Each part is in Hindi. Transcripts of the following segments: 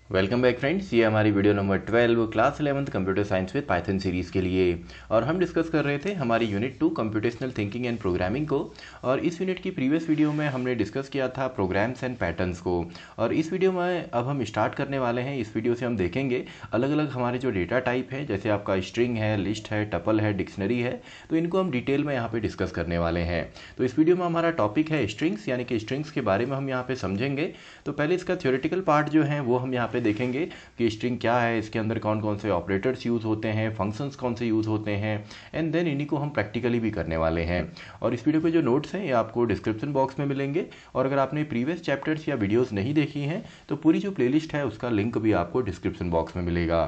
वेलकम बैक फ्रेंड्स, ये हमारी video number 12 class 11th computer science with Python series के लिए। और हम डिस्कस कर रहे थे हमारी unit 2 computational thinking and programming को। और इस यूनिट की प्रीवियस वीडियो में हमने डिस्कस किया था प्रोग्राम्स एंड पैटर्न्स को। और इस वीडियो में अब हम स्टार्ट करने वाले हैं। इस वीडियो से हम देखेंगे अलग अलग हमारे जो डेटा टाइप है, जैसे आपका स्ट्रिंग है, लिस्ट है, टपल है, डिक्शनरी है, तो इनको हम डिटेल में यहाँ पे डिस्कस करने वाले हैं। तो इस वीडियो में हमारा टॉपिक है स्ट्रिंग्स, यानी कि स्ट्रिंग्स के बारे में हम यहाँ पे समझेंगे। तो पहले इसका थ्योरेटिकल पार्ट जो है वो हम यहाँ पे देखेंगे कि स्ट्रिंग क्या है, इसके अंदर कौन कौन से ऑपरेटर्स यूज़ होते हैं, फंक्शंस कौन से यूज़ होते हैं, एंड देन इन्हीं को हम प्रैक्टिकली भी करने वाले हैं। और इस वीडियो के जो नोट्स हैं ये आपको डिस्क्रिप्शन बॉक्स में मिलेंगे। और अगर आपने प्रीवियस चैप्टर्स या वीडियोस नहीं देखी हैं तो पूरी जो प्लेलिस्ट है उसका लिंक भी आपको डिस्क्रिप्शन बॉक्स में मिलेगा।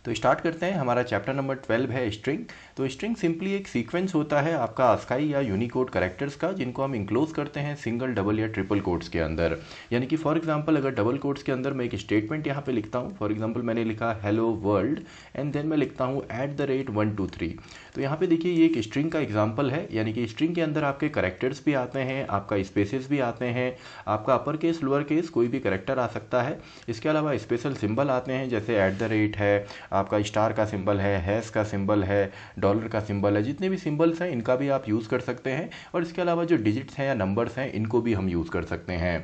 तो स्टार्ट करते हैं। हमारा चैप्टर नंबर 12 है स्ट्रिंग। तो स्ट्रिंग सिंपली एक सीक्वेंस होता है आपका ASCII या यूनिकोड कैरेक्टर्स का, जिनको हम इंक्लोज करते हैं सिंगल, डबल या ट्रिपल कोट्स के अंदर। यानी कि फॉर एग्जांपल अगर डबल कोट्स के अंदर मैं एक स्टेटमेंट यहाँ पे लिखता हूँ, फॉर एग्जांपल मैंने लिखा हेलो वर्ल्ड एंड देन मैं लिखता हूँ @123। तो यहाँ पे देखिए ये एक स्ट्रिंग का एग्जाम्पल है। यानी कि स्ट्रिंग के अंदर आपके कैरेक्टर्स भी आते हैं, आपका स्पेसेस भी आते हैं, आपका अपर केस लोअर केस कोई भी कैरेक्टर आ सकता है। इसके अलावा स्पेशल सिंबल आते हैं, जैसे @ है, आपका स्टार का सिंबल है, हैश का सिंबल है, डॉलर का सिंबल है। जितने भी सिंबल्स हैं इनका भी आप यूज़ कर सकते हैं। और इसके अलावा जो डिजिट्स हैं या नंबर्स हैं इनको भी हम यूज़ कर सकते हैं।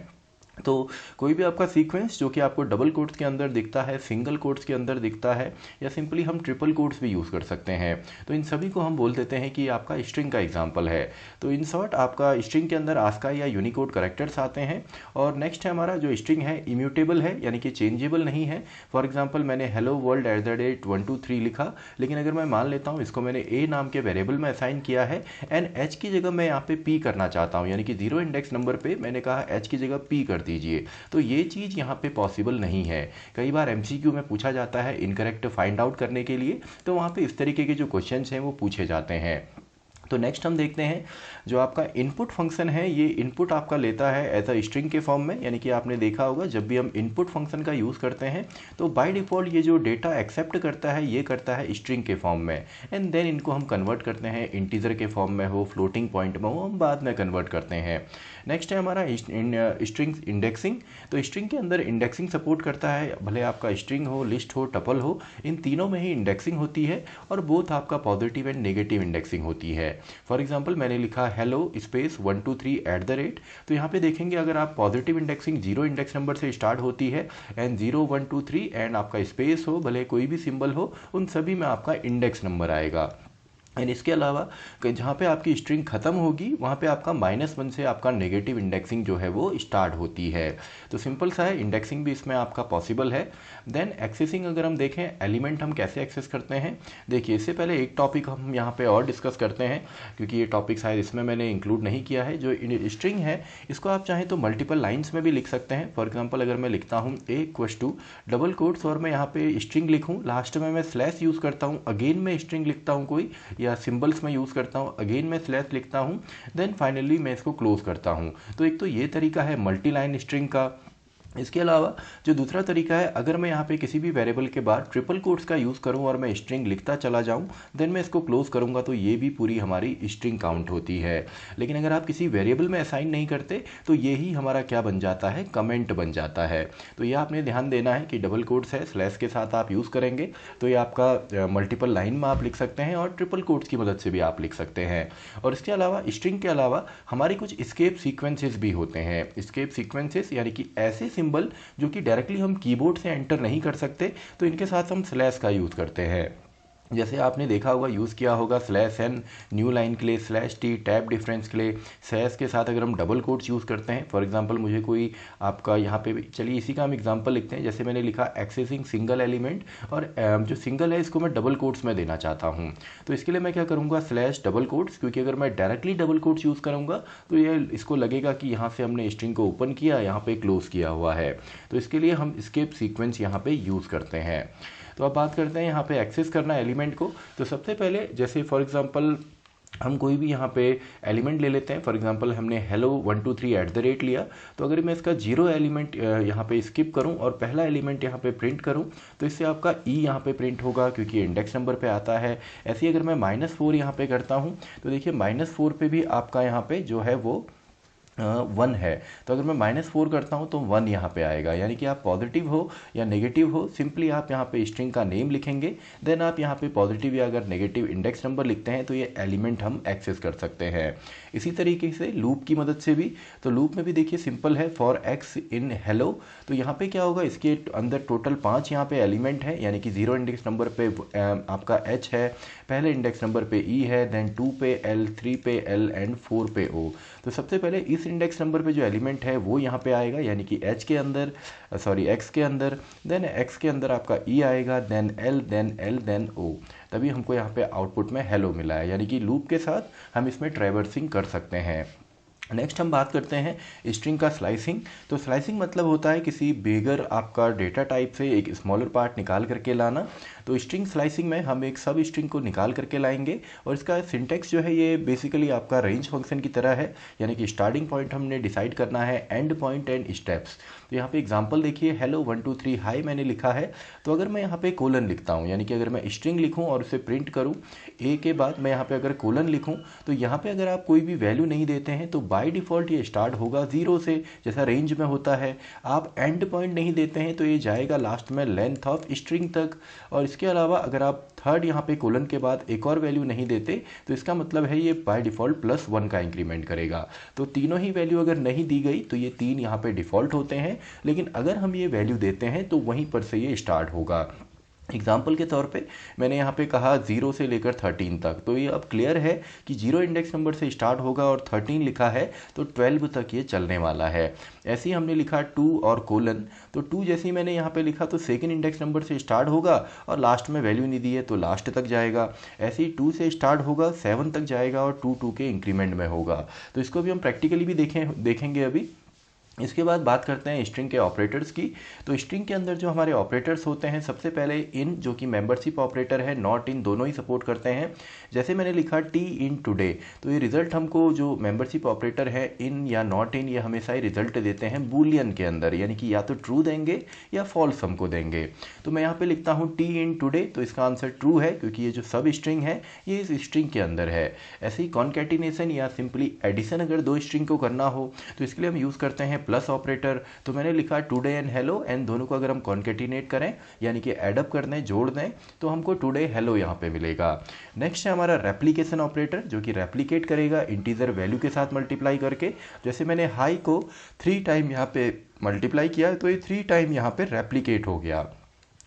तो कोई भी आपका सीक्वेंस जो कि आपको डबल कोट्स के अंदर दिखता है, सिंगल कोट्स के अंदर दिखता है, या सिंपली हम ट्रिपल कोट्स भी यूज़ कर सकते हैं, तो इन सभी को हम बोल देते हैं कि आपका स्ट्रिंग का एग्जांपल है। तो इन शॉर्ट आपका स्ट्रिंग के अंदर ASCII या यूनिकोड कैरेक्टर्स आते हैं। और नेक्स्ट है हमारा जो स्ट्रिंग है इम्यूटेबल है, यानी कि चेंजेबल नहीं है। फॉर एग्जाम्पल मैंने हेलो वर्ल्ड @123 लिखा, लेकिन अगर मैं मान लेता हूँ इसको मैंने ए नाम के वेरिएबल में असाइन किया है एंड एच की जगह मैं यहाँ पे पी करना चाहता हूँ, यानी कि 0 इंडेक्स नंबर पे मैंने कहा एच की जगह पी कर दीजिए, तो ये चीज़ यहाँ पे पॉसिबल नहीं है। कई बार MCQ में पूछा जाता है इनकरेक्ट फाइंड आउट करने के लिए, तो वहाँ पे इस तरीके के जो क्वेश्चंस हैं वो पूछे जाते हैं। तो नेक्स्ट हम देखते हैं जो आपका इनपुट फंक्शन है, ये इनपुट आपका लेता है एज अ स्ट्रिंग के फॉर्म में। यानी कि आपने देखा होगा जब भी हम इनपुट फंक्शन का यूज़ करते हैं तो बाय डिफ़ॉल्ट ये जो डेटा एक्सेप्ट करता है ये करता है स्ट्रिंग के फॉर्म में, एंड देन इनको हम कन्वर्ट करते हैं इंटीजर के फॉर्म में हो, फ्लोटिंग पॉइंट में हो, हम बाद में कन्वर्ट करते हैं। नेक्स्ट है हमारा स्ट्रिंग इंडेक्सिंग। तो स्ट्रिंग के अंदर इंडेक्सिंग सपोर्ट करता है, भले आपका स्ट्रिंग हो, लिस्ट हो, टपल हो, इन तीनों में ही इंडेक्सिंग होती है। और बोथ आपका पॉजिटिव एंड नेगेटिव इंडेक्सिंग होती है। फॉर एग्जाम्पल मैंने लिखा हेलो स्पेस 123 तो यहाँ पे देखेंगे अगर आप पॉजिटिव इंडेक्सिंग 0 इंडेक्स नंबर से स्टार्ट होती है एंड 0 1 2 3 एंड आपका स्पेस हो, भले कोई भी सिंबल हो, उन सभी में आपका इंडेक्स नंबर आएगा। एंड इसके अलावा जहाँ पे आपकी स्ट्रिंग खत्म होगी वहाँ पे आपका -1 से आपका नेगेटिव इंडेक्सिंग जो है वो स्टार्ट होती है। तो सिंपल सा है, इंडेक्सिंग भी इसमें आपका पॉसिबल है। देन एक्सेसिंग अगर हम देखें एलिमेंट हम कैसे एक्सेस करते हैं, देखिए इससे पहले एक टॉपिक हम यहाँ पे और डिस्कस करते हैं, क्योंकि ये टॉपिक शायद इसमें मैंने इंक्लूड नहीं किया है। जो स्ट्रिंग है इसको आप चाहें तो मल्टीपल लाइन्स में भी लिख सकते हैं। फॉर एग्जाम्पल अगर मैं लिखता हूँ A डबल कोट्स और मैं यहाँ पे स्ट्रिंग लिखूँ, लास्ट में मैं स्लैश यूज़ करता हूँ, अगेन मैं स्ट्रिंग लिखता हूँ कोई, या सिंबल्स में यूज़ करता हूँ, अगेन मैं स्लैश लिखता हूँ, देन फाइनली मैं इसको क्लोज करता हूँ। तो एक तो ये तरीका है मल्टी लाइन स्ट्रिंग का। इसके अलावा जो दूसरा तरीका है, अगर मैं यहाँ पे किसी भी वेरिएबल के बाद ट्रिपल कोट्स का यूज़ करूँ और मैं स्ट्रिंग लिखता चला जाऊँ, देन मैं इसको क्लोज करूँगा, तो ये भी पूरी हमारी स्ट्रिंग काउंट होती है। लेकिन अगर आप किसी वेरिएबल में असाइन नहीं करते तो ये ही हमारा क्या बन जाता है, कमेंट बन जाता है। तो ये आपने ध्यान देना है कि डबल कोट्स है, स्लैश के साथ आप यूज़ करेंगे तो ये आपका मल्टीपल लाइन में आप लिख सकते हैं, और ट्रिपल कोट्स की मदद से भी आप लिख सकते हैं। और इसके अलावा स्ट्रिंग के अलावा हमारी कुछ स्केप सीक्वेंसेस भी होते हैं। स्केप सीक्वेंसेस यानी कि ऐसे सिंबल जो कि डायरेक्टली हम कीबोर्ड से एंटर नहीं कर सकते, तो इनके साथ हम स्लैश का यूज़ करते हैं। जैसे आपने देखा होगा, यूज़ किया होगा /n न्यू लाइन के लिए, /t टैब डिफरेंस के लिए। स्लैश के साथ अगर हम डबल कोट्स यूज़ करते हैं, फॉर एग्जांपल मुझे कोई आपका यहाँ पे, चलिए इसी का हम एग्जांपल लिखते हैं। जैसे मैंने लिखा एक्सेसिंग सिंगल एलिमेंट, और जो सिंगल है इसको मैं डबल कोट्स में देना चाहता हूँ, तो इसके लिए मैं क्या करूँगा, /डबल कोट्स, क्योंकि अगर मैं डायरेक्टली डबल कोट्स यूज़ करूँगा तो ये इसको लगेगा कि यहाँ से हमने स्ट्रिंग को ओपन किया, यहाँ पे क्लोज किया हुआ है। तो इसके लिए हम स्केप सीक्वेंस यहाँ पे यूज़ करते हैं। तो अब बात करते हैं यहाँ पे एक्सेस करना एलिमेंट को। तो सबसे पहले जैसे फॉर एग्जांपल हम कोई भी यहाँ पे एलिमेंट ले लेते हैं। फॉर एग्जांपल हमने हेलो 123 लिया, तो अगर मैं इसका 0 एलिमेंट यहाँ पे स्किप करूँ और पहला एलिमेंट यहाँ पे प्रिंट करूँ, तो इससे आपका ई यहाँ पे प्रिंट होगा, क्योंकि इंडेक्स नंबर पे आता है। ऐसे ही अगर मैं -4 यहाँ पे करता हूँ, तो देखिए -4 पे भी आपका यहाँ पे जो है वो वन है, तो अगर मैं -4 करता हूँ तो 1 यहाँ पे आएगा। यानी कि आप पॉजिटिव हो या नेगेटिव हो, सिंपली आप यहाँ पे स्ट्रिंग का नेम लिखेंगे, देन आप यहाँ पे पॉजिटिव या अगर नेगेटिव इंडेक्स नंबर लिखते हैं तो ये एलिमेंट हम एक्सेस कर सकते हैं। इसी तरीके से लूप की मदद से भी, तो लूप में भी देखिए सिंपल है, फॉर एक्स इन हेलो, तो यहाँ पे क्या होगा, इसके अंदर टोटल 5 यहाँ पे एलिमेंट है, यानी कि 0 इंडेक्स नंबर पे आपका एच है, पहले इंडेक्स नंबर पे ई है, देन 2 पे एल, 3 पे एल एंड 4 पे ओ। तो सबसे पहले इस इंडेक्स नंबर पे जो एलिमेंट है वो यहाँ पे आएगा, यानी कि एच के अंदर, सॉरी एक्स के अंदर, देन एक्स के अंदर आपका ई आएगा, देन एल देन ओ। तभी हमको यहाँ पे आउटपुट में हेलो मिला है, यानी कि लूप के साथ हम इसमें ट्रैवर्सिंग कर सकते हैं। नेक्स्ट हम बात करते हैं स्ट्रिंग का स्लाइसिंग। तो स्लाइसिंग मतलब होता है किसी बिगर आपका डेटा टाइप से एक स्मॉलर पार्ट निकाल करके लाना। तो स्ट्रिंग स्लाइसिंग में हम एक सब स्ट्रिंग को निकाल करके लाएंगे, और इसका सिंटेक्स जो है ये बेसिकली आपका रेंज फंक्शन की तरह है, यानी कि स्टार्टिंग पॉइंट हमने डिसाइड करना है, एंड पॉइंट एंड स्टेप्स। तो यहाँ पे एग्जांपल देखिए, हेलो 1 2 3 हाई मैंने लिखा है, तो अगर मैं यहाँ पे कोलन लिखता हूँ, यानी कि अगर मैं स्ट्रिंग लिखूँ और उसे प्रिंट करूँ, ए के बाद मैं यहाँ पे अगर कोलन लिखूँ, तो यहाँ पे अगर आप कोई भी वैल्यू नहीं देते हैं तो बाय डिफ़ॉल्ट ये स्टार्ट होगा 0 से, जैसा रेंज में होता है। आप एंड पॉइंट नहीं देते हैं तो ये जाएगा लास्ट में लेंथ ऑफ स्ट्रिंग तक। और इसके अलावा अगर आप थर्ड यहाँ पे कोलन के बाद एक और वैल्यू नहीं देते तो इसका मतलब है ये बाय डिफ़ॉल्ट +1 का इंक्रीमेंट करेगा। तो तीनों ही वैल्यू अगर नहीं दी गई तो ये 3 यहाँ पे डिफ़ॉल्ट होते हैं, लेकिन अगर हम ये वैल्यू देते हैं तो वहीं पर से ये स्टार्ट होगा। एग्जाम्पल के तौर पे मैंने यहाँ पे कहा 0 से लेकर 13 तक, तो ये अब क्लियर है कि 0 इंडेक्स नंबर से स्टार्ट होगा और 13 लिखा है तो 12 तक ये चलने वाला है। ऐसे ही हमने लिखा 2 और कोलन, तो 2 जैसे ही मैंने यहाँ पे लिखा तो सेकंड इंडेक्स नंबर से स्टार्ट होगा और लास्ट में वैल्यू नहीं दी है तो लास्ट तक जाएगा। ऐसे ही 2 से स्टार्ट होगा 7 तक जाएगा और 2 के इंक्रीमेंट में होगा। तो इसको भी हम प्रैक्टिकली भी देखेंगे अभी। इसके बाद बात करते हैं स्ट्रिंग के ऑपरेटर्स की। तो स्ट्रिंग के अंदर जो हमारे ऑपरेटर्स होते हैं, सबसे पहले इन, जो कि मेंबरशिप ऑपरेटर है, नॉट इन, दोनों ही सपोर्ट करते हैं। जैसे मैंने लिखा टी इन टुडे, तो ये रिजल्ट हमको जो मेंबरशिप ऑपरेटर है इन या नॉट इन, ये हमेशा ही रिजल्ट देते हैं बूलियन के अंदर, यानी कि या तो ट्रू देंगे या फॉल्स हमको देंगे। तो मैं यहाँ पे लिखता हूँ टी इन टुडे, तो इसका आंसर ट्रू है क्योंकि ये जो सब स्ट्रिंग है ये इस स्ट्रिंग के अंदर है। ऐसे ही कॉन्कैटिनेशन या सिंपली एडिशन अगर दो स्ट्रिंग को करना हो तो इसके लिए हम यूज़ करते हैं प्लस ऑपरेटर। तो मैंने लिखा टुडे एंड हेलो, एंड दोनों को अगर हम कॉन्केटिनेट करें यानी कि एडअप कर दें, जोड़ दें, तो हमको टुडे हेलो यहाँ पे मिलेगा। नेक्स्ट है हमारा रेप्लिकेशन ऑपरेटर, जो कि रेप्लिकेट करेगा इंटीजर वैल्यू के साथ मल्टीप्लाई करके। जैसे मैंने हाई को 3 टाइम यहाँ पे मल्टीप्लाई किया तो ये 3 टाइम यहाँ पे रेप्लिकेट हो गया।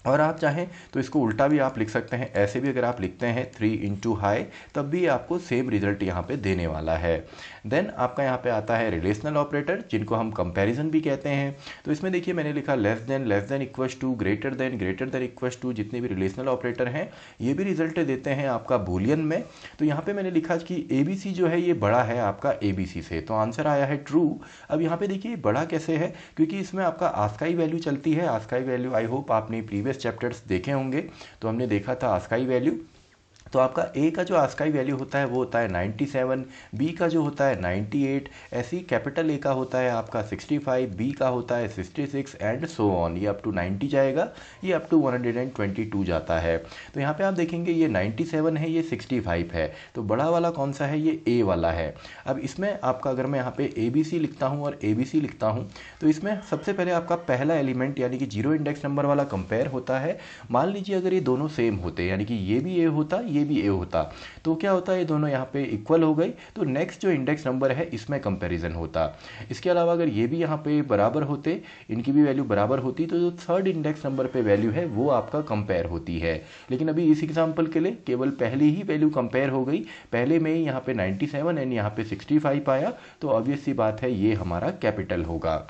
और आप चाहें तो इसको उल्टा भी आप लिख सकते हैं, ऐसे भी अगर आप लिखते हैं 3 इंटू हाई, तब भी आपको सेम रिजल्ट यहाँ पे देने वाला है। देन आपका यहाँ पे आता है रिलेशनल ऑपरेटर, जिनको हम कंपैरिजन भी कहते हैं। तो इसमें देखिए मैंने लिखा less than equals to, greater than equals to, जितने भी रिलेशनल ऑपरेटर हैं ये भी रिजल्ट देते हैं आपका बूलियन में। तो यहाँ पे मैंने लिखा कि ABC जो है ये बड़ा है आपका ABC से, तो आंसर आया है ट्रू। अब यहाँ पे देखिए बड़ा कैसे है, क्योंकि इसमें आपका आस्काई वैल्यू चलती है। आस्काई वैल्यू आई होप आपने प्रीवियस चैप्टर्स देखे होंगे, तो हमने देखा था आस्काई वैल्यू। तो आपका ए का जो आस्काई वैल्यू होता है वो होता है 97, बी का जो होता है 98, ऐसी कैपिटल ए का होता है आपका 65, बी का होता है 66 एंड सो ऑन, ये अप टू 90 जाएगा, ये अप टू 122 जाता है। तो यहाँ पे आप देखेंगे ये 97 है, ये 65 है, तो बड़ा वाला कौन सा है, ये ए वाला है। अब इसमें आपका अगर मैं यहाँ पे ABC लिखता हूँ और ABC लिखता हूँ, तो इसमें सबसे पहले आपका पहला एलिमेंट यानी कि 0 इंडेक्स नंबर वाला कंपेयर होता है। मान लीजिए अगर ये दोनों सेम होते, यानी कि ये भी ए होता ये भी ए होता, तो क्या होता है, ये दोनों यहाँ पे इक्वल हो गई, तो नेक्स्ट जो इंडेक्स नंबर है इसमें कंपैरिजन होता। इसके अलावा अगर ये भी यहाँ पे बराबर होते, इनकी भी वैल्यू बराबर होती, तो जो थर्ड इंडेक्स नंबर पे वैल्यू है वो आपका कंपेयर होती है। लेकिन अभी इस एग्जांपल के लिए केवल पहली ही वैल्यू कंपेयर हो गई, पहले में ही यहाँ पे 97 एंड यहाँ पे 65 आया, तो ऑब्वियस सी बात है ये हमारा कैपिटल होगा।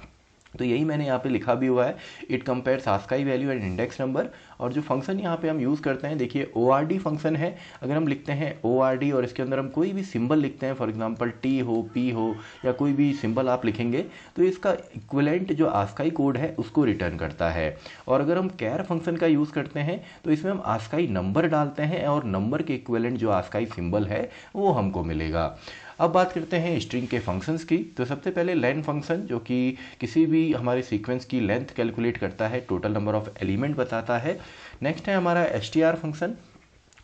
तो यही मैंने यहाँ पे लिखा भी हुआ है, it compares ASCII value and index number. और जो फंक्शन यहाँ पे हम यूज़ करते हैं, देखिए ORD फंक्शन है। अगर हम लिखते हैं ORD और इसके अंदर हम कोई भी सिंबल लिखते हैं, फॉर एग्जांपल T हो, P हो, या कोई भी सिंबल आप लिखेंगे, तो इसका इक्विवेलेंट जो आस्काई कोड है उसको रिटर्न करता है। और अगर हम कैर फंक्शन का यूज़ करते हैं तो इसमें हम आस्काई नंबर डालते हैं और नंबर के इक्विवेलेंट जो आस्काई सिंबल है वो हमको मिलेगा। अब बात करते हैं स्ट्रिंग के फंक्शंस की। तो सबसे पहले लेन फंक्शन, जो कि किसी भी हमारे सीक्वेंस की लेंथ कैलकुलेट करता है, टोटल नंबर ऑफ एलिमेंट बताता है। नेक्स्ट है हमारा str फंक्शन,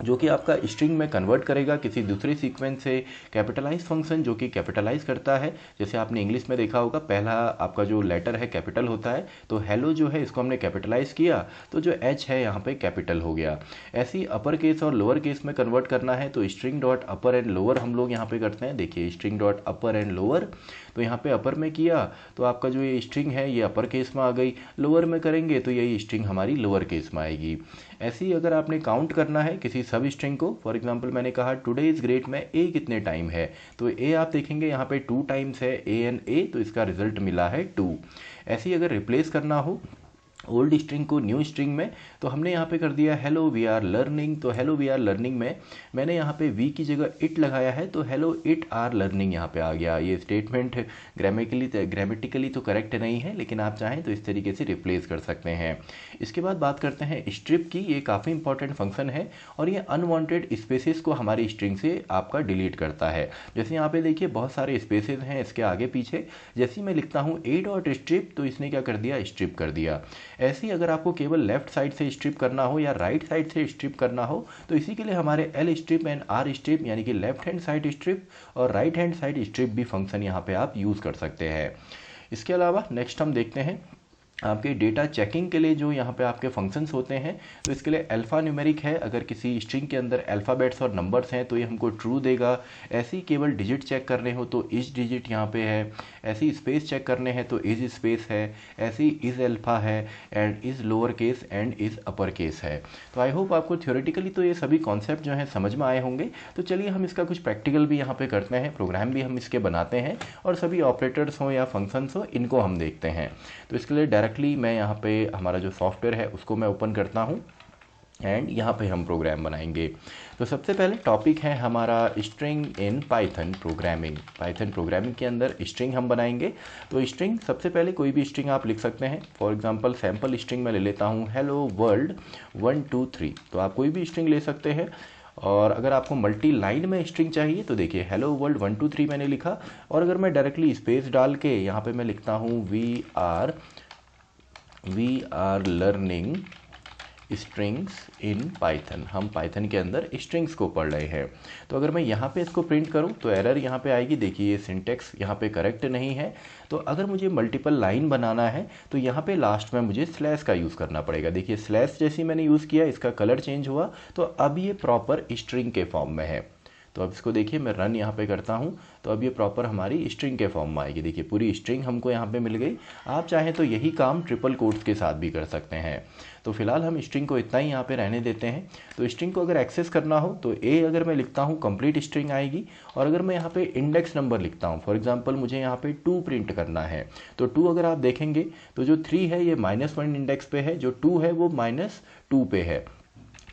जो कि आपका स्ट्रिंग में कन्वर्ट करेगा किसी दूसरे सीक्वेंस से। कैपिटलाइज फंक्शन जो कि कैपिटलाइज करता है, जैसे आपने इंग्लिश में देखा होगा पहला आपका जो लेटर है कैपिटल होता है, तो हेलो जो है इसको हमने कैपिटलाइज किया तो जो एच है यहाँ पे कैपिटल हो गया। ऐसे ही अपर केस और लोअर केस में कन्वर्ट करना है तो string dot upper and lower हम लोग यहाँ पे करते हैं। देखिए string dot upper and lower, तो यहाँ पे अपर में किया तो आपका जो ये स्ट्रिंग है ये अपर केस में आ गई, लोअर में करेंगे तो यही स्ट्रिंग हमारी लोअर केस में आएगी। ऐसे ही अगर आपने काउंट करना है किसी सब स्ट्रिंग को, फॉर एग्जांपल मैंने कहा टुडे इज ग्रेट में ए कितने टाइम है, तो ए आप देखेंगे यहाँ पे 2 टाइम्स है ए एंड ए, तो इसका रिजल्ट मिला है 2। ऐसे ही अगर रिप्लेस करना हो ओल्ड स्ट्रिंग को न्यू स्ट्रिंग में, तो हमने यहाँ पे कर दिया हेलो वी आर लर्निंग, तो हेलो वी आर लर्निंग में मैंने यहाँ पे वी की जगह इट लगाया है तो हेलो इट आर लर्निंग यहाँ पे आ गया। ये स्टेटमेंट ग्रामेटिकली तो करेक्ट नहीं है, लेकिन आप चाहें तो इस तरीके से रिप्लेस कर सकते हैं। इसके बाद बात करते हैं स्ट्रिप की। ये काफ़ी इंपॉर्टेंट फंक्शन है और ये अनवांटेड स्पेसेस को हमारी स्ट्रिंग से आपका डिलीट करता है। जैसे यहाँ पे देखिए बहुत सारे स्पेसेस हैं इसके आगे पीछे, जैसे मैं लिखता हूँ ए डॉट स्ट्रिप तो इसने क्या कर दिया, स्ट्रिप कर दिया। ऐसे ही अगर आपको केवल लेफ्ट साइड से स्ट्रिप करना हो या राइट साइड से स्ट्रिप करना हो, तो इसी के लिए हमारे L strip and R strip यानी कि लेफ्ट हैंड साइड स्ट्रिप और राइट हैंड साइड स्ट्रिप भी फंक्शन यहाँ पे आप यूज़ कर सकते हैं। इसके अलावा नेक्स्ट हम देखते हैं आपके डेटा चेकिंग के लिए जो यहाँ पे आपके फंक्शंस होते हैं, तो इसके लिए अल्फ़ा न्यूमेरिक है। अगर किसी स्ट्रिंग के अंदर अल्फ़ाबेट्स और नंबर्स हैं तो ये हमको ट्रू देगा। ऐसे ही केवल डिजिट चेक करने हो तो इज डिजिट यहाँ पे है। ऐसे ही स्पेस चेक करने हैं तो इज स्पेस है। ऐसे ही इज अल्फ़ा है and is lower case and is upper case है। तो आई होप आपको थ्योरेटिकली तो ये सभी कॉन्सेप्ट जो हैं समझ में आए होंगे। तो चलिए हम इसका कुछ प्रैक्टिकल भी यहाँ पे करते हैं, प्रोग्राम भी हम इसके बनाते हैं और सभी ऑपरेटर्स हों या फंक्शंस हो इनको हम देखते हैं। तो इसके लिए डायरेक्टली मैं यहाँ पे हमारा जो सॉफ्टवेयर है उसको मैं ओपन करता हूँ एंड यहाँ पे हम प्रोग्राम बनाएंगे। तो सबसे पहले टॉपिक है हमारा string in Python programming. Python programming के अंदर स्ट्रिंग हम बनाएंगे। तो स्ट्रिंग सबसे पहले कोई भी स्ट्रिंग आप लिख सकते हैं। फॉर एग्जांपल सैम्पल स्ट्रिंग मैं ले लेता हूँ हेलो वर्ल्ड 1 2 3, तो आप कोई भी स्ट्रिंग ले सकते हैं। और अगर आपको मल्टी लाइन में स्ट्रिंग चाहिए तो देखिए हेलो वर्ल्ड 1 2 3 मैंने लिखा, और अगर मैं डायरेक्टली स्पेस डाल के यहाँ पे मैं लिखता हूँ we are learning strings in Python, हम पाइथन के अंदर स्ट्रिंग्स को पढ़ रहे हैं। तो अगर मैं यहाँ पे इसको प्रिंट करूँ तो एरर यहाँ पे आएगी। देखिए ये सिंटेक्स यहाँ पे करेक्ट नहीं है। तो अगर मुझे मल्टीपल लाइन बनाना है तो यहाँ पे लास्ट में मुझे स्लैश का यूज़ करना पड़ेगा। देखिए स्लैश जैसे मैंने यूज़ किया इसका कलर चेंज हुआ, तो अब ये प्रॉपर स्ट्रिंग के फॉर्म में है। तो अब इसको देखिए मैं रन यहाँ पे करता हूँ तो अब ये प्रॉपर हमारी स्ट्रिंग के फॉर्म में आएगी। देखिए पूरी स्ट्रिंग हमको यहाँ पे मिल गई। आप चाहें तो यही काम ट्रिपल कोट्स के साथ भी कर सकते हैं। तो फिलहाल हम स्ट्रिंग को इतना ही यहाँ पे रहने देते हैं। तो स्ट्रिंग को अगर एक्सेस करना हो तो ए अगर मैं लिखता हूँ कंप्लीट स्ट्रिंग आएगी, और अगर मैं यहाँ पे इंडेक्स नंबर लिखता हूँ, फॉर एग्जांपल मुझे यहाँ पे 2 प्रिंट करना है, तो 2 अगर आप देखेंगे तो जो 3 है ये -1 इंडेक्स पे है, जो 2 है वो -2 पे है।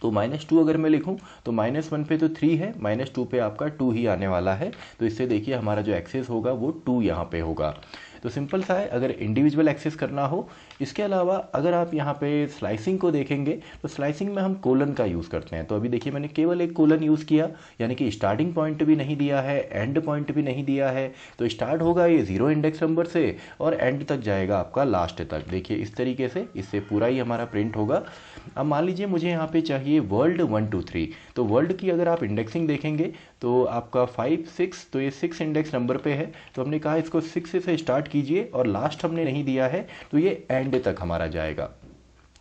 तो -2 अगर मैं लिखूं तो -1 पे तो 3 है, -2 पे आपका 2 ही आने वाला है। तो इससे देखिए हमारा जो एक्सेस होगा वो 2 यहाँ पे होगा। तो सिंपल सा है अगर इंडिविजुअल एक्सेस करना हो। इसके अलावा अगर आप यहाँ पे स्लाइसिंग को देखेंगे तो स्लाइसिंग में हम कोलन का यूज़ करते हैं। तो अभी देखिए मैंने केवल एक कोलन यूज़ किया, यानी कि स्टार्टिंग पॉइंट भी नहीं दिया है, एंड पॉइंट भी नहीं दिया है। तो स्टार्ट होगा ये 0 इंडेक्स नंबर से और एंड तक जाएगा आपका लास्ट तक। देखिए इस तरीके से इससे पूरा ही हमारा प्रिंट होगा। अब मान लीजिए मुझे यहाँ पे चाहिए वर्ल्ड 1 2 3, तो वर्ल्ड की अगर आप इंडेक्सिंग देखेंगे तो आपका 5 6, तो ये 6 इंडेक्स नंबर पे है। तो हमने कहा इसको 6 से स्टार्ट कीजिए और लास्ट हमने नहीं दिया है तो ये एंड तक हमारा जाएगा।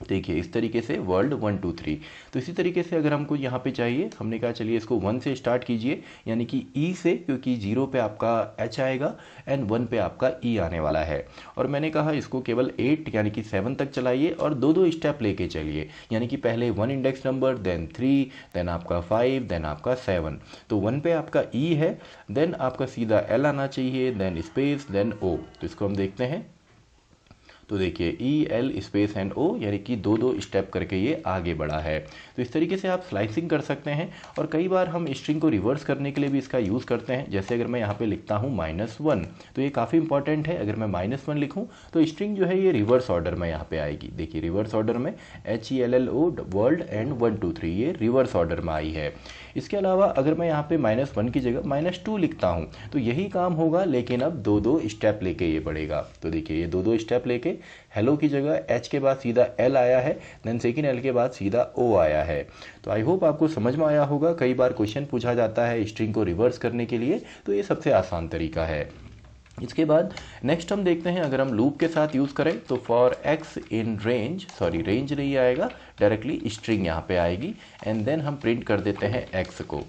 देखिए इस तरीके से वर्ल्ड 1 2 3। तो इसी तरीके से अगर हमको यहाँ पे चाहिए, हमने कहा चलिए इसको 1 से स्टार्ट कीजिए, यानी कि ई से, क्योंकि 0 पे आपका एच आएगा एंड 1 पे आपका ई आने वाला है। और मैंने कहा इसको केवल 8 यानी कि 7 तक चलाइए और 2 स्टेप लेके चलिए, यानी कि पहले 1 इंडेक्स नंबर, देन 3, देन आपका 5, देन आपका 7। तो 1 पे आपका ई है, देन आपका सीधा एल आना चाहिए, देन स्पेस, देन ओ। तो इसको हम देखते हैं। तो देखिए ई एल स्पेस एंड ओ, यानी कि 2 स्टेप करके ये आगे बढ़ा है। तो इस तरीके से आप स्लाइसिंग कर सकते हैं। और कई बार हम स्ट्रिंग को रिवर्स करने के लिए भी इसका यूज़ करते हैं। जैसे अगर मैं यहाँ पे लिखता हूँ -1, तो ये काफ़ी इंपॉर्टेंट है। अगर मैं -1 लिखूँ तो स्ट्रिंग जो है ये रिवर्स ऑर्डर में यहाँ पे आएगी। देखिए रिवर्स ऑर्डर में HELLO वर्ल्ड एंड 1 2 3 ये रिवर्स ऑर्डर में आई है। इसके अलावा अगर मैं यहाँ पे -1 की जगह -2 लिखता हूँ तो यही काम होगा, लेकिन अब 2 स्टेप लेके ये बढ़ेगा। तो देखिए ये 2 स्टेप लेके हेलो की जगह एच के बाद सीधा एल आया है, देन सेकेंड एल के बाद सीधा ओ आया है। तो आई होप आपको समझ में आया होगा। कई बार क्वेश्चन पूछा जाता है स्ट्रिंग को रिवर्स करने के लिए, तो ये सबसे आसान तरीका है। इसके बाद नेक्स्ट हम देखते हैं, अगर हम लूप के साथ यूज़ करें तो for x in range, sorry range नहीं आएगा, डायरेक्टली स्ट्रिंग यहाँ पे आएगी एंड देन हम प्रिंट कर देते हैं एक्स को।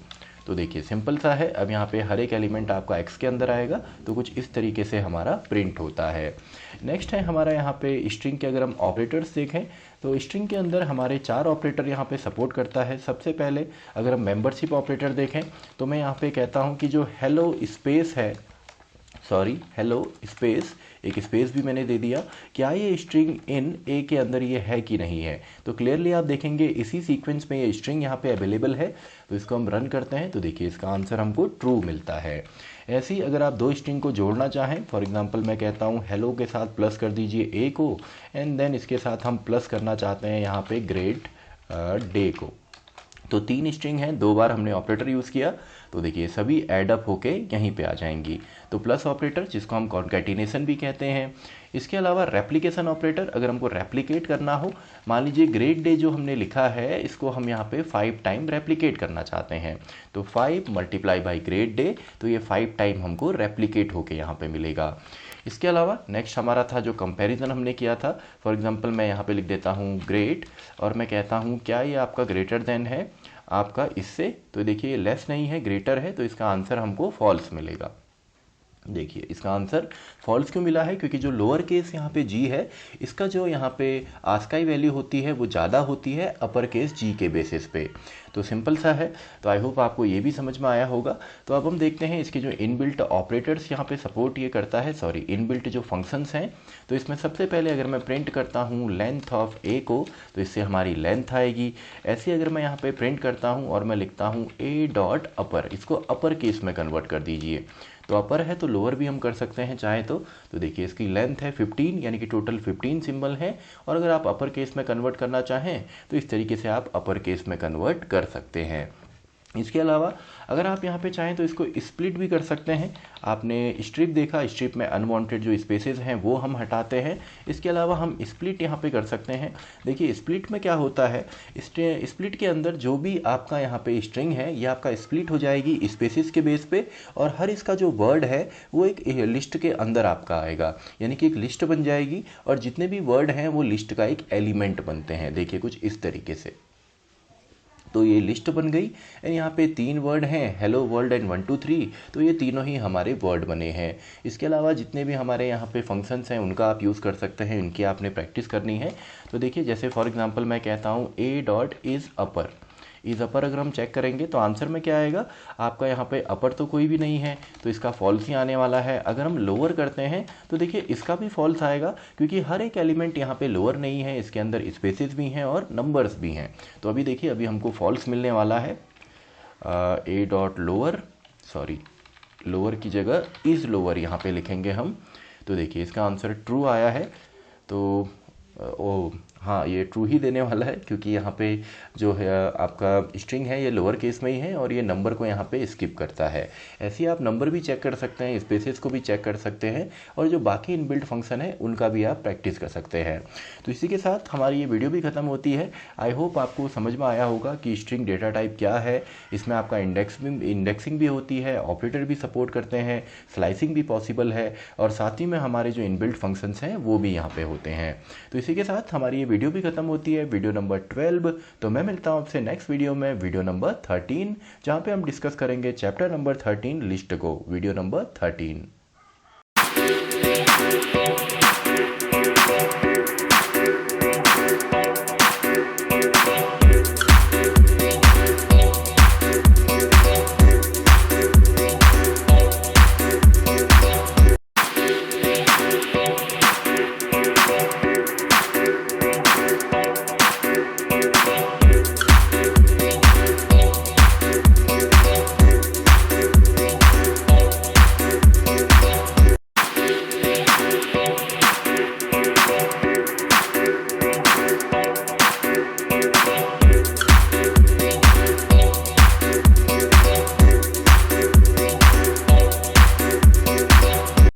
तो देखिए सिंपल सा है। अब यहाँ पे हर एक एलिमेंट आपका एक्स के अंदर आएगा, तो कुछ इस तरीके से हमारा प्रिंट होता है। नेक्स्ट है हमारा यहाँ पे स्ट्रिंग के अगर हम ऑपरेटर्स देखें तो स्ट्रिंग के अंदर हमारे 4 ऑपरेटर यहाँ पे सपोर्ट करता है। सबसे पहले अगर हम मेंबरशिप ऑपरेटर देखें तो मैं यहाँ पे कहता हूँ कि जो हेलो स्पेस है, सॉरी हेलो स्पेस, एक स्पेस भी मैंने दे दिया, क्या ये स्ट्रिंग इन ए के अंदर ये है कि नहीं है। तो क्लियरली आप देखेंगे इसी सीक्वेंस में ये स्ट्रिंग यहाँ पे अवेलेबल है। तो इसको हम रन करते हैं तो देखिए इसका आंसर हमको ट्रू मिलता है। ऐसे ही अगर आप 2 स्ट्रिंग को जोड़ना चाहें, फॉर एग्जांपल मैं कहता हूँ हेलो के साथ प्लस कर दीजिए ए को एंड देन इसके साथ हम प्लस करना चाहते हैं यहाँ पे ग्रेट डे को। तो 3 स्ट्रिंग हैं, 2 बार हमने ऑपरेटर यूज़ किया, तो देखिए सभी ऐड अप होके यहीं पे आ जाएंगी। तो प्लस ऑपरेटर जिसको हम कॉन्कैटिनेशन भी कहते हैं। इसके अलावा रेप्लिकेशन ऑपरेटर, अगर हमको रेप्लिकेट करना हो, मान लीजिए ग्रेट डे जो हमने लिखा है इसको हम यहाँ पे 5 टाइम रेप्लिकेट करना चाहते हैं, तो 5 मल्टीप्लाई बाई ग्रेट डे, तो ये 5 टाइम हमको रेप्लिकेट होके यहाँ पे मिलेगा। इसके अलावा नेक्स्ट हमारा था जो कंपैरिजन हमने किया था, फॉर एग्जांपल मैं यहाँ पे लिख देता हूँ ग्रेट और मैं कहता हूँ क्या ये आपका ग्रेटर देन है आपका इससे, तो देखिए ये लेस नहीं है, ग्रेटर है, तो इसका आंसर हमको फॉल्स मिलेगा। देखिए इसका आंसर फॉल्स क्यों मिला है, क्योंकि जो लोअर केस यहाँ पे जी है इसका जो यहाँ पे आस्काई वैल्यू होती है वो ज़्यादा होती है अपर केस जी के बेसिस पे। तो सिंपल सा है। तो आई होप आपको ये भी समझ में आया होगा। तो अब हम देखते हैं इसके जो इनबिल्ट ऑपरेटर्स यहाँ पे सपोर्ट ये करता है, सॉरी इनबिल्ट जो फंक्शंस हैं। तो इसमें सबसे पहले अगर मैं प्रिंट करता हूँ लेंथ ऑफ ए को, तो इससे हमारी लेंथ आएगी। ऐसे अगर मैं यहाँ पे प्रिंट करता हूँ और मैं लिखता हूँ ए डॉट अपर, इसको अपर केस में कन्वर्ट कर दीजिए। तो अपर है तो लोअर भी हम कर सकते हैं चाहे तो देखिए इसकी लेंथ है 15, यानी कि टोटल 15 सिंबल है। और अगर आप अपर केस में कन्वर्ट करना चाहें तो इस तरीके से आप अपर केस में कन्वर्ट कर सकते हैं। इसके अलावा अगर आप यहाँ पे चाहें तो इसको स्प्लिट भी कर सकते हैं। आपने स्ट्रिप देखा, स्ट्रिप में अनवांटेड जो स्पेसेस हैं वो हम हटाते हैं। इसके अलावा हम स्प्लिट यहाँ पे कर सकते हैं। देखिए स्प्लिट में क्या होता है, स्प्लिट के अंदर जो भी आपका यहाँ पे स्ट्रिंग है ये आपका स्प्लिट हो जाएगी स्पेसेस के बेस पे, और हर इसका जो वर्ड है वो एक लिस्ट के अंदर आपका आएगा, यानी कि एक लिस्ट बन जाएगी और जितने भी वर्ड हैं वो लिस्ट का एक एलिमेंट बनते हैं। देखिए कुछ इस तरीके से, तो ये लिस्ट बन गई एंड यहाँ पे 3 वर्ड हैं, हेलो वर्ल्ड एंड 1 2 3, तो ये तीनों ही हमारे वर्ड बने हैं। इसके अलावा जितने भी हमारे यहाँ पे फंक्शंस हैं उनका आप यूज़ कर सकते हैं, इनकी आपने प्रैक्टिस करनी है। तो देखिए जैसे फॉर एग्जांपल मैं कहता हूँ ए डॉट इज़ अपर, इज़ अपर अगर हम चेक करेंगे तो आंसर में क्या आएगा, आपका यहाँ पे अपर तो कोई भी नहीं है तो इसका फॉल्स ही आने वाला है। अगर हम लोअर करते हैं तो देखिए इसका भी फॉल्स आएगा, क्योंकि हर एक एलिमेंट यहाँ पे लोअर नहीं है, इसके अंदर स्पेसेस भी हैं और नंबर्स भी हैं। तो अभी देखिए अभी हमको फॉल्स मिलने वाला है। ए डॉट लोअर, सॉरी लोअर की जगह इज़ लोअर यहाँ पे लिखेंगे हम। तो देखिए इसका आंसर ट्रू आया है। तो हाँ ये ट्रू ही देने वाला है, क्योंकि यहाँ पे जो है आपका स्ट्रिंग है ये लोअर केस में ही है और ये नंबर को यहाँ पे स्किप करता है। ऐसे ही आप नंबर भी चेक कर सकते हैं, स्पेसेस को भी चेक कर सकते हैं, और जो बाकी इनबिल्ट फंक्शन है उनका भी आप प्रैक्टिस कर सकते हैं। तो इसी के साथ हमारी ये वीडियो भी ख़त्म होती है। आई होप आपको समझ में आया होगा कि स्ट्रिंग डेटा टाइप क्या है। इसमें आपका इंडेक्सिंग भी होती है, ऑपरेटर भी सपोर्ट करते हैं, स्लाइसिंग भी पॉसिबल है, और साथ ही में हमारे जो इनबिल्ट फंक्शंस हैं वो भी यहाँ पे होते हैं। तो इसी के साथ हमारी ये वीडियो भी खत्म होती है, वीडियो नंबर 12। तो मैं मिलता हूँ आपसे नेक्स्ट वीडियो में, वीडियो नंबर 13, जहाँ पे हम डिस्कस करेंगे चैप्टर नंबर 13 लिस्ट को, वीडियो नंबर 13।